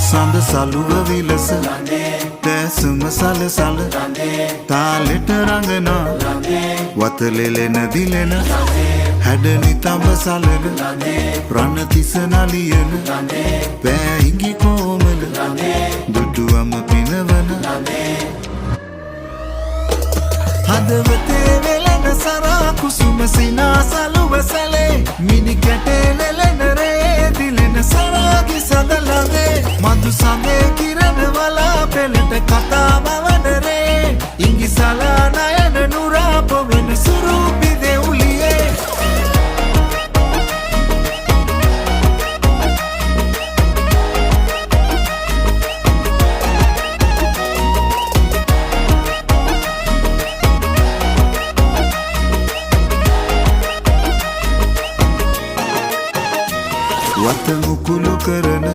සඳ සලුව විලස දැසුම සලසල තාලෙට රඟනා වතලෙලෙන දිලෙන හැඩනි තඹ සලග රණතිස නලියන පෑහිඟි කෝමල දුටුවම පිනවන හදවතේ වෙලෙන සරා කුසුම සිනා සලුව සැලේ මිනි කැටේ